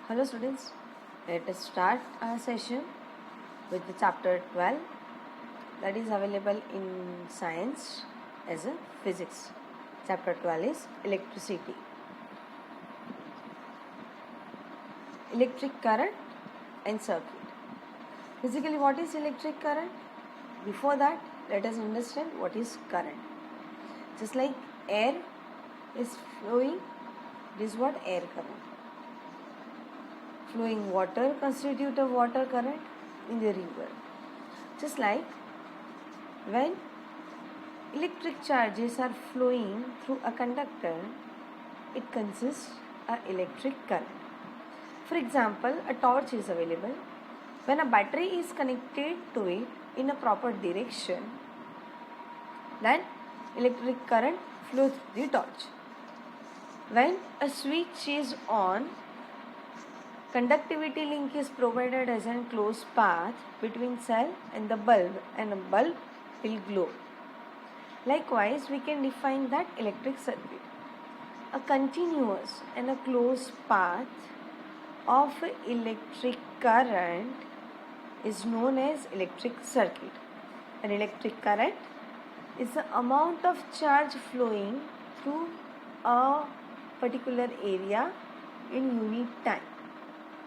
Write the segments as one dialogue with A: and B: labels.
A: Hello students, let us start our session with the chapter 12 that is available in science as a physics. Chapter 12 is electricity. Electric current and circuit. Basically, what is electric current? Before that, let us understand what is current. Just like air is flowing, this is what air current. Flowing water constitute a water current in the river. Just like when electric charges are flowing through a conductor, it consists of electric current. For example, a torch is available. When a battery is connected to it in a proper direction, then electric current flows through the torch. When a switch is on, conductivity link is provided as a closed path between cell and the bulb will glow. Likewise, we can define that electric circuit. A continuous and a closed path of electric current is known as electric circuit. An electric current is the amount of charge flowing through a particular area in unit time.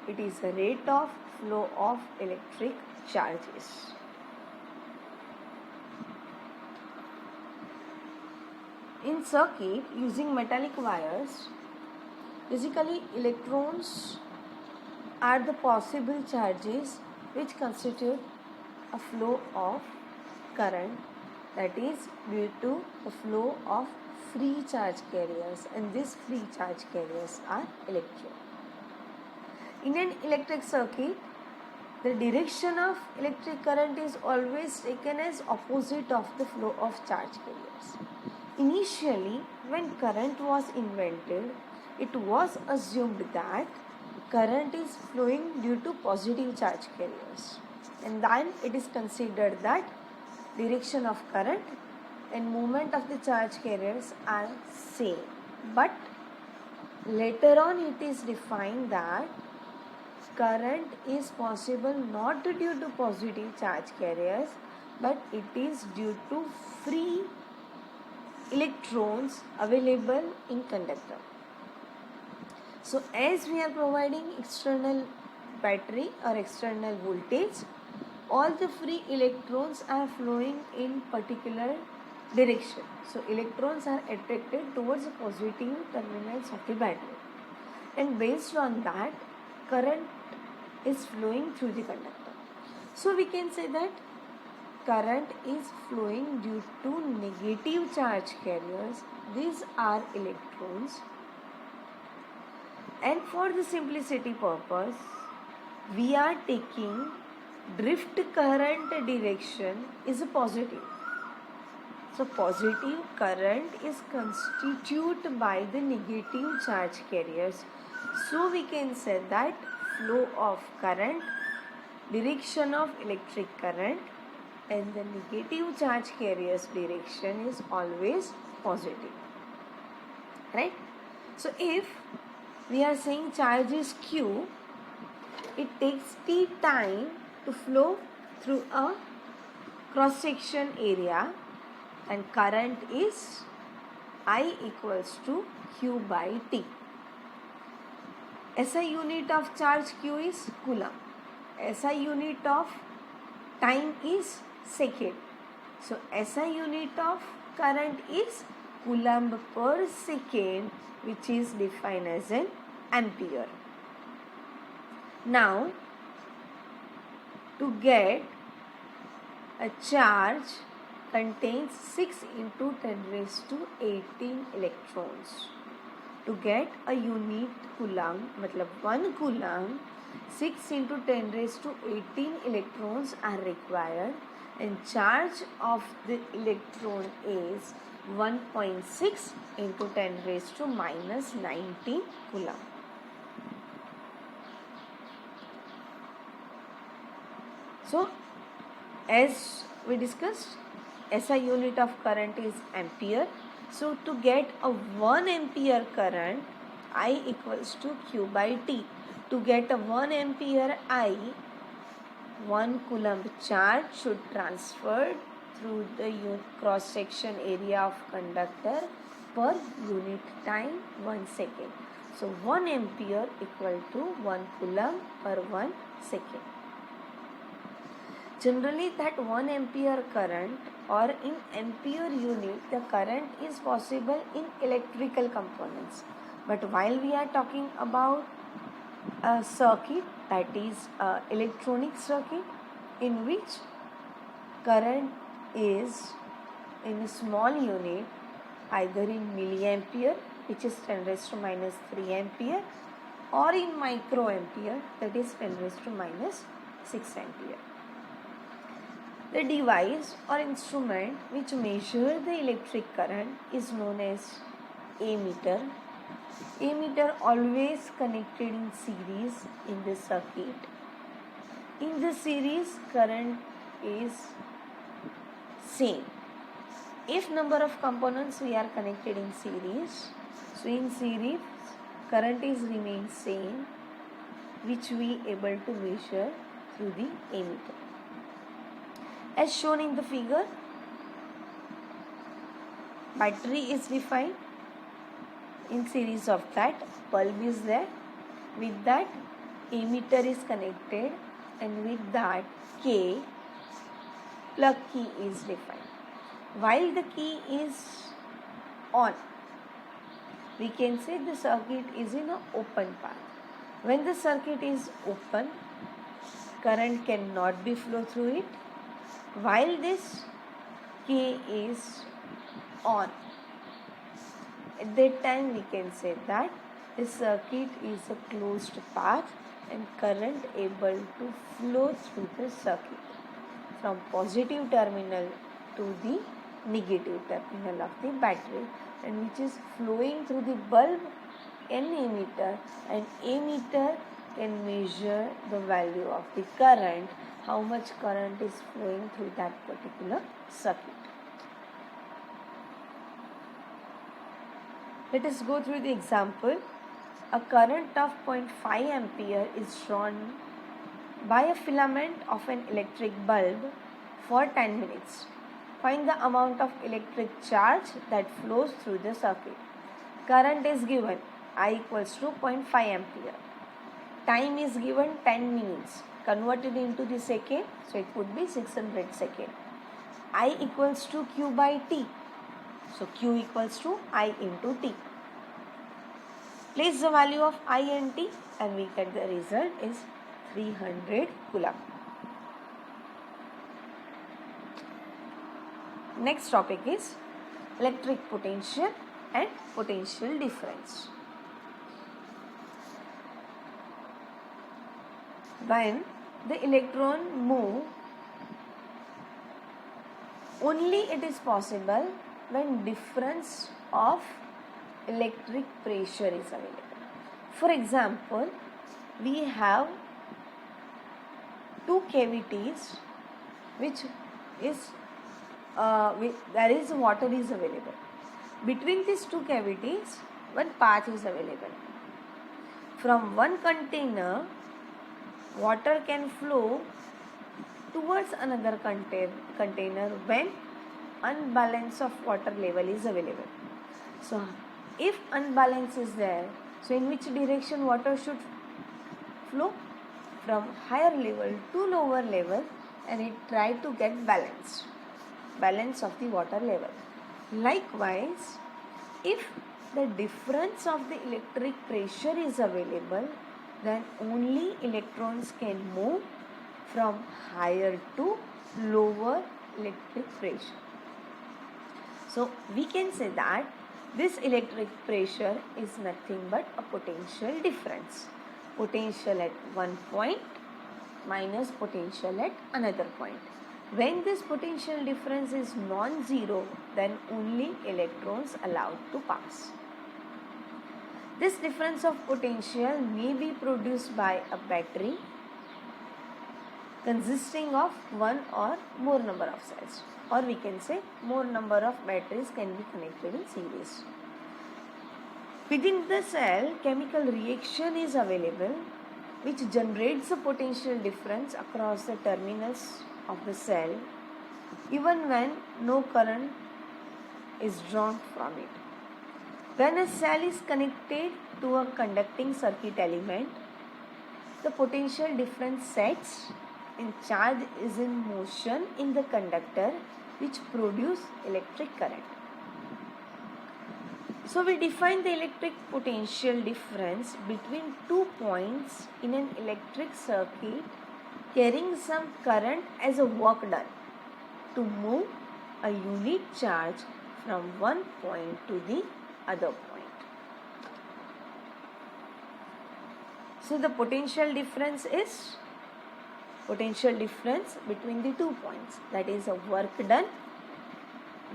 A: It is the rate of flow of electric charges. In circuit, using metallic wires, basically electrons are the possible charges which constitute a flow of current, that is due to the flow of free charge carriers, and these free charge carriers are electrons. In an electric circuit, the direction of electric current is always taken as opposite of the flow of charge carriers. Initially, when current was invented, it was assumed that current is flowing due to positive charge carriers, and then it is considered that direction of current and movement of the charge carriers are same. But later on it is defined that current is possible not due to positive charge carriers, but it is due to free electrons available in conductor. So as we are providing external battery or external voltage, all the free electrons are flowing in particular direction. So electrons are attracted towards the positive terminals of the battery, and based on that, current is flowing through the conductor. So we can say that current is flowing due to negative charge carriers. These are electrons, and for the simplicity purpose, we are taking drift current direction is a positive. So positive current is constituted by the negative charge carriers. So we can say that flow of current, direction of electric current, and the negative charge carriers direction is always positive. Right? So if we are saying charge is Q, it takes T time to flow through a cross section area, and current is I equals to Q by T. SI unit of charge Q is Coulomb. SI unit of time is second. So SI unit of current is Coulomb per second, which is defined as an ampere. Now, to get a charge contains 6 into 10 raised to 18 electrons. To get a unit coulomb, matlab 1 coulomb, 6 into 10 raised to 18 electrons are required, and charge of the electron is 1.6 into 10 raised to minus 19 coulomb. So, as we discussed, SI unit of current is ampere. So, to get a 1 ampere current, I equals to Q by T. To get a 1 ampere I, 1 coulomb charge should transfer through the cross section area of conductor per unit time 1 second. So 1 ampere equal to 1 coulomb per 1 second. Generally that 1 ampere current, or in ampere unit, the current is possible in electrical components. But while we are talking about a circuit, that is a electronic circuit, in which current is in a small unit, either in milliampere, which is 10 raised to minus 3 ampere, or in microampere, that is 10 raised to minus 6 ampere. The device or instrument which measures the electric current is known as ammeter. Ammeter always connected in series in the circuit. In the series, current is same. If number of components we are connected in series, so in series current is remain same, which we able to measure through the ammeter. As shown in the figure, battery is defined. In series of that, bulb is there. With that, ammeter is connected, and with that, K, plug key is defined. While the key is on, we can say the circuit is in an open path. When the circuit is open, current cannot be flow through it. While this K is on, at that time we can say that the circuit is a closed path and current able to flow through the circuit from positive terminal to the negative terminal of the battery, and which is flowing through the bulb and ammeter, and ammeter can measure the value of the current, how much current is flowing through that particular circuit. Let us go through the example. A current of 0.5 ampere is drawn by a filament of an electric bulb for 10 minutes. Find the amount of electric charge that flows through the circuit. Current is given, I equals to 0.5 ampere. Time is given 10 minutes. Converted into the second, so it would be 600 seconds. I equals to Q by T. So Q equals to I into T. Place the value of I and T, and we get the result is 300 coulomb. Next topic is electric potential and potential difference. When the electron move, only it is possible when difference of electric pressure is available. For example, we have two cavities which is there is water is available. Between these two cavities, one path is available. From one container, water can flow towards another container when unbalance of water level is available. So, if unbalance is there, so in which direction water should flow? From higher level to lower level, and it try to get balance of the water level. Likewise, if the difference of the electric pressure is available, then only electrons can move from higher to lower electric pressure. So we can say that this electric pressure is nothing but a potential difference. Potential at one point minus potential at another point. When this potential difference is non-zero, then only electrons allowed to pass. This difference of potential may be produced by a battery consisting of one or more number of cells, or we can say more number of batteries can be connected in series. Within the cell, chemical reaction is available which generates a potential difference across the terminals of the cell even when no current is drawn from it. When a cell is connected to a conducting circuit element, the potential difference sets and charge is in motion in the conductor which produce electric current. So we define the electric potential difference between 2 points in an electric circuit carrying some current as a work done to move a unit charge from one point to the other point. So the potential difference is potential difference between the 2 points, that is a work done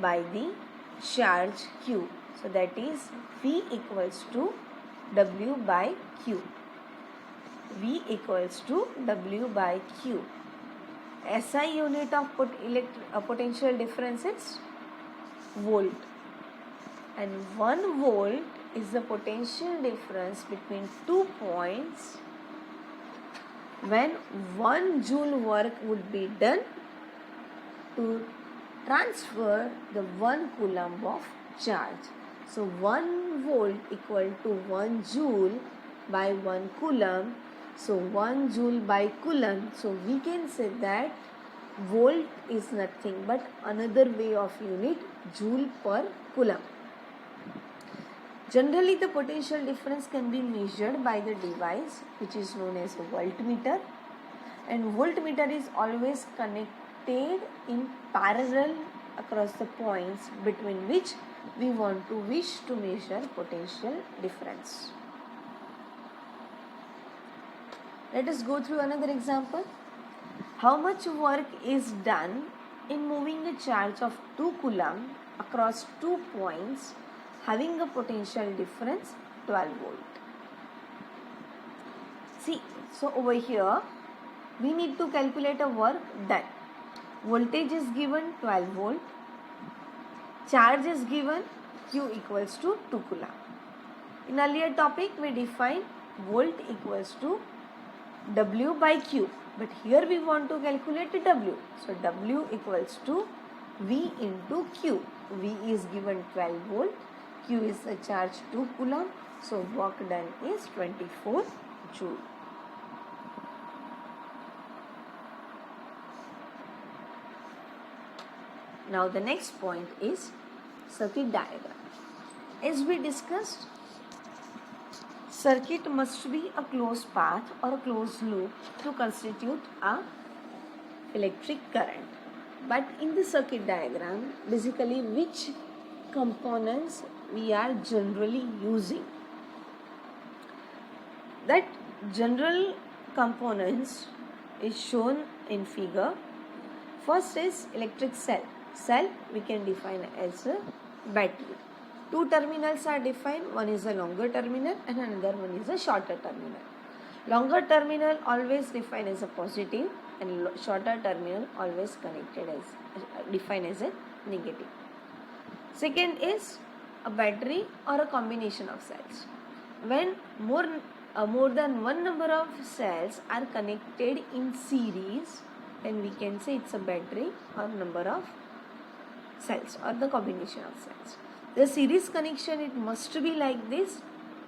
A: by the charge Q. So that is V equals to W by Q. V equals to W by Q. SI unit of potential difference is volt, and 1 volt is the potential difference between 2 points when 1 joule work would be done to transfer the 1 coulomb of charge. So 1 volt equal to 1 joule by 1 coulomb. So 1 joule by coulomb. So we can say that volt is nothing but another way of unit, joule per coulomb. Generally, the potential difference can be measured by the device which is known as a voltmeter, and voltmeter is always connected in parallel across the points between which we wish to measure potential difference. Let us go through another example. How much work is done in moving a charge of 2 coulomb across 2 points having a potential difference 12 volt. See, so over here we need to calculate a work done. Voltage is given 12 volt. Charge is given Q equals to 2 coulomb. In earlier topic we defined volt equals to W by Q. But here we want to calculate W. So W equals to V into Q. V is given 12 volt. Q is the charge 2 coulomb. So work done is 24 joule. Now the next point is circuit diagram. As we discussed, circuit must be a closed path or a closed loop to constitute a electric current. But in the circuit diagram, basically which components we are generally using? That general components is shown in figure. First is electric cell. Cell we can define as a battery. 2 terminals are defined. One is a longer terminal and another one is a shorter terminal. Longer terminal always defined as a positive and shorter terminal always defined as a negative. Second is a battery or a combination of cells. When more than one number of cells are connected in series, then we can say it's a battery or number of cells or the combination of cells. The series connection, it must be like this: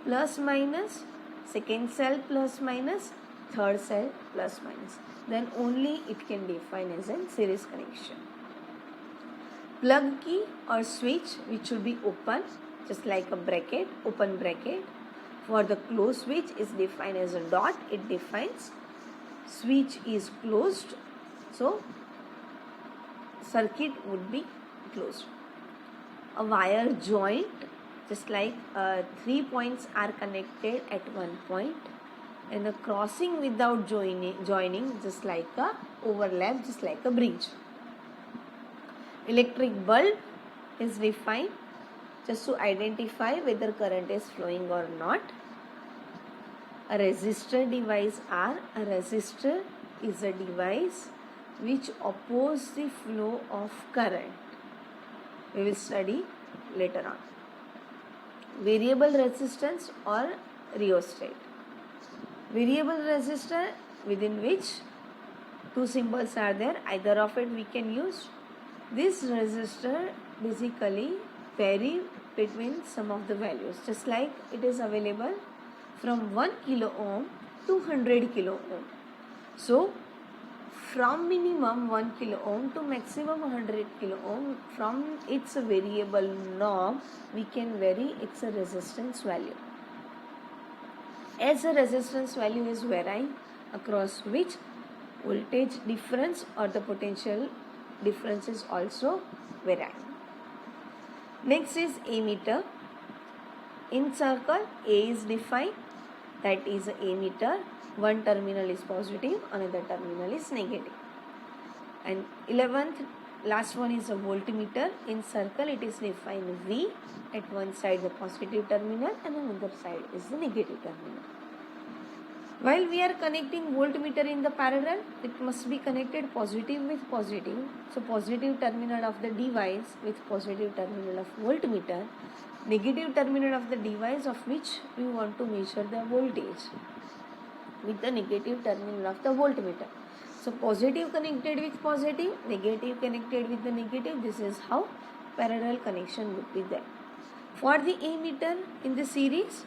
A: plus minus, second cell plus minus, third cell plus minus. Then only it can define as a series connection. Plug key or switch, which should be open, just like a bracket, open bracket. For the closed switch is defined as a dot. It defines switch is closed. So circuit would be closed. A wire joint, just like 3 points are connected at one point, and a crossing without joining, just like a overlap, just like a bridge. Electric bulb is defined just to identify whether current is flowing or not. A resistor device are, a resistor is a device which opposes the flow of current. We will study later on. Variable resistance or rheostat. variable resistor within which two symbols are there, either of it we can use. This resistor basically vary between some of the values, just like it is available from 1 kilo ohm to 100 kilo ohm. So from minimum 1 kilo ohm to maximum 100 kilo ohm, from its variable knob we can vary its resistance value. As the resistance value is varying, across which voltage difference or the potential difference is also varying. Next is ammeter. In circle, A is defined, that is ammeter. One terminal is positive, another terminal is negative. And 11th, last one is a voltmeter. In circle, it is defined V. At one side the positive terminal and another side is the negative terminal. While we are connecting voltmeter in the parallel, it must be connected positive with positive. So positive terminal of the device with positive terminal of voltmeter, negative terminal of the device of which we want to measure the voltage with the negative terminal of the voltmeter. So positive connected with positive, negative connected with the negative. This is how parallel connection would be there. For the ammeter in the series,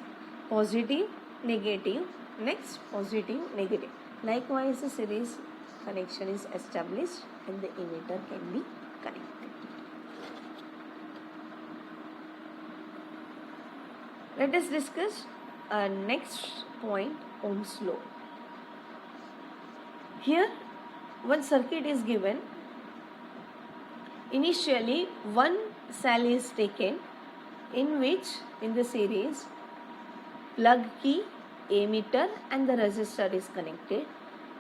A: positive, negative, next positive, negative. Likewise, the series connection is established and the ammeter can be connected. Let us discuss next point, Ohm's law. Here one circuit is given. Initially one cell is taken in which in the series plug key, ammeter and the resistor is connected.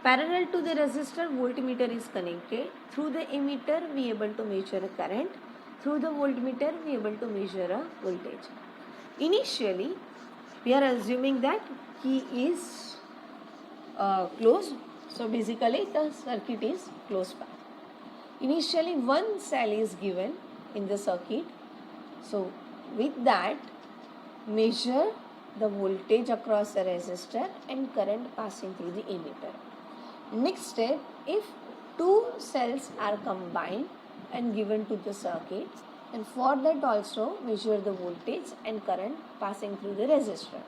A: Parallel to the resistor, voltmeter is connected. Through the ammeter we are able to measure a current. Through the voltmeter we are able to measure a voltage. Initially we are assuming that key is closed. So basically the circuit is closed path. Initially one cell is given in the circuit. So with that measure the voltage across the resistor and current passing through the ammeter. Next step, if two cells are combined and given to the circuit, and for that also measure the voltage and current passing through the resistor.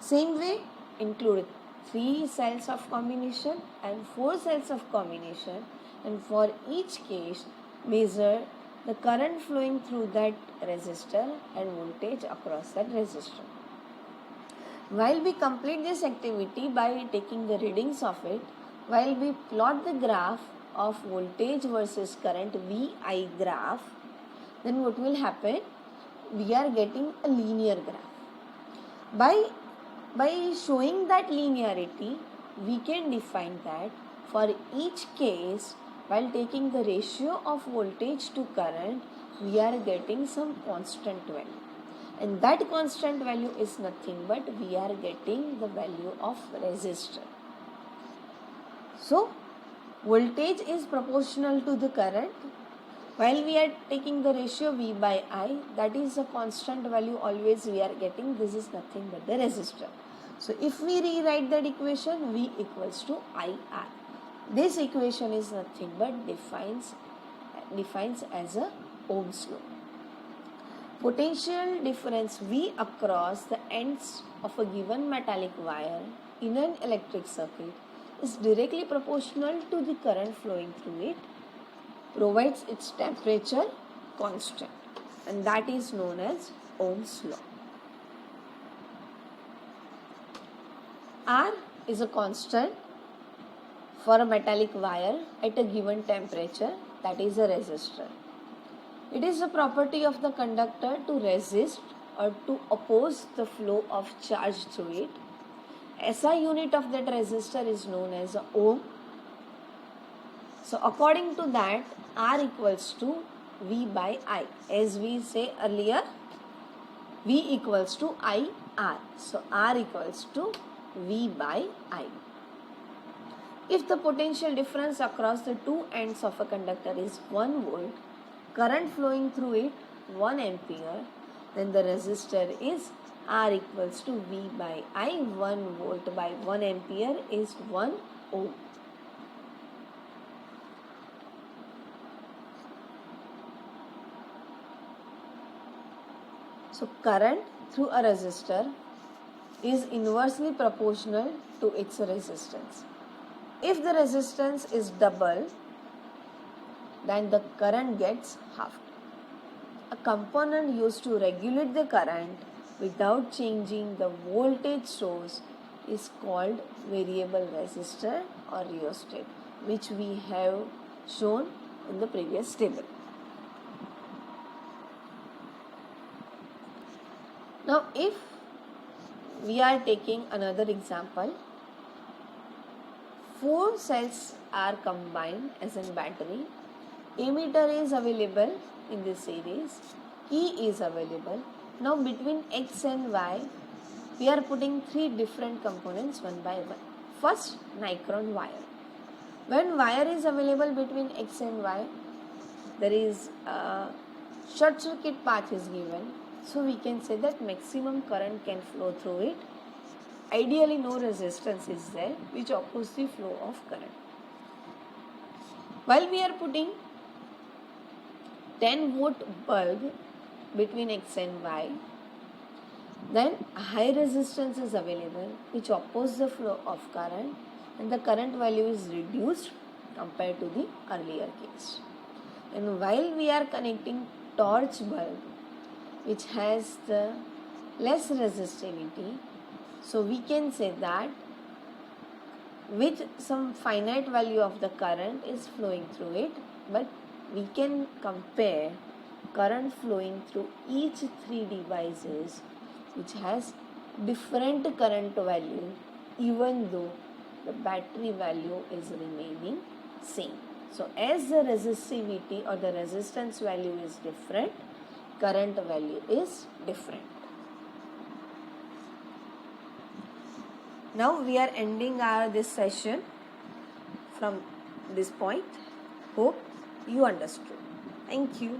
A: Same way, include 3 cells of combination and 4 cells of combination, and for each case measure the current flowing through that resistor and voltage across that resistor. While we complete this activity by taking the readings of it, while we plot the graph of voltage versus current VI graph, then what will happen? We are getting a linear graph. By showing that linearity, we can define that for each case, while taking the ratio of voltage to current, we are getting some constant value. And that constant value is nothing but we are getting the value of resistor. So, voltage is proportional to the current. While we are taking the ratio V by I, that is a constant value always we are getting. This is nothing but the resistor. So, if we rewrite that equation, V equals to IR. This equation is nothing but defines as a Ohm's law. Potential difference V across the ends of a given metallic wire in an electric circuit is directly proportional to the current flowing through it, provides its temperature constant, and that is known as Ohm's law. R is a constant for a metallic wire at a given temperature, that is a resistor. It is a property of the conductor to resist or to oppose the flow of charge through it. SI unit of that resistor is known as ohm. So according to that, R equals to V by I. As we say earlier, V equals to IR. So R equals to V by I. If the potential difference across the two ends of a conductor is 1 volt, current flowing through it 1 ampere, then the resistor is R equals to V by I. 1 volt by 1 ampere is 1 ohm. So current through a resistor is inversely proportional to its resistance. If the resistance is double, then the current gets halved. A component used to regulate the current without changing the voltage source is called variable resistor or rheostat, which we have shown in the previous table. Now, if we are taking another example, 4 cells are combined as a battery. Emitter is available in this series. E is available. Now between X and Y, we are putting 3 different components one by one. First, Nicron wire. When wire is available between X and Y, there is a short circuit path is given. So we can say that maximum current can flow through it. Ideally, no resistance is there which opposes the flow of current. While we are putting 10 volt bulb between X and Y, then high resistance is available which opposes the flow of current, and the current value is reduced compared to the earlier case. And while we are connecting torch bulb which has the less resistivity, so we can say that with some finite value of the current is flowing through it, but we can compare current flowing through each 3 devices which has different current value even though the battery value is remaining same. So as the resistivity or the resistance value is different, current value is different. Now we are ending this session from this point. Hope you understood. Thank you.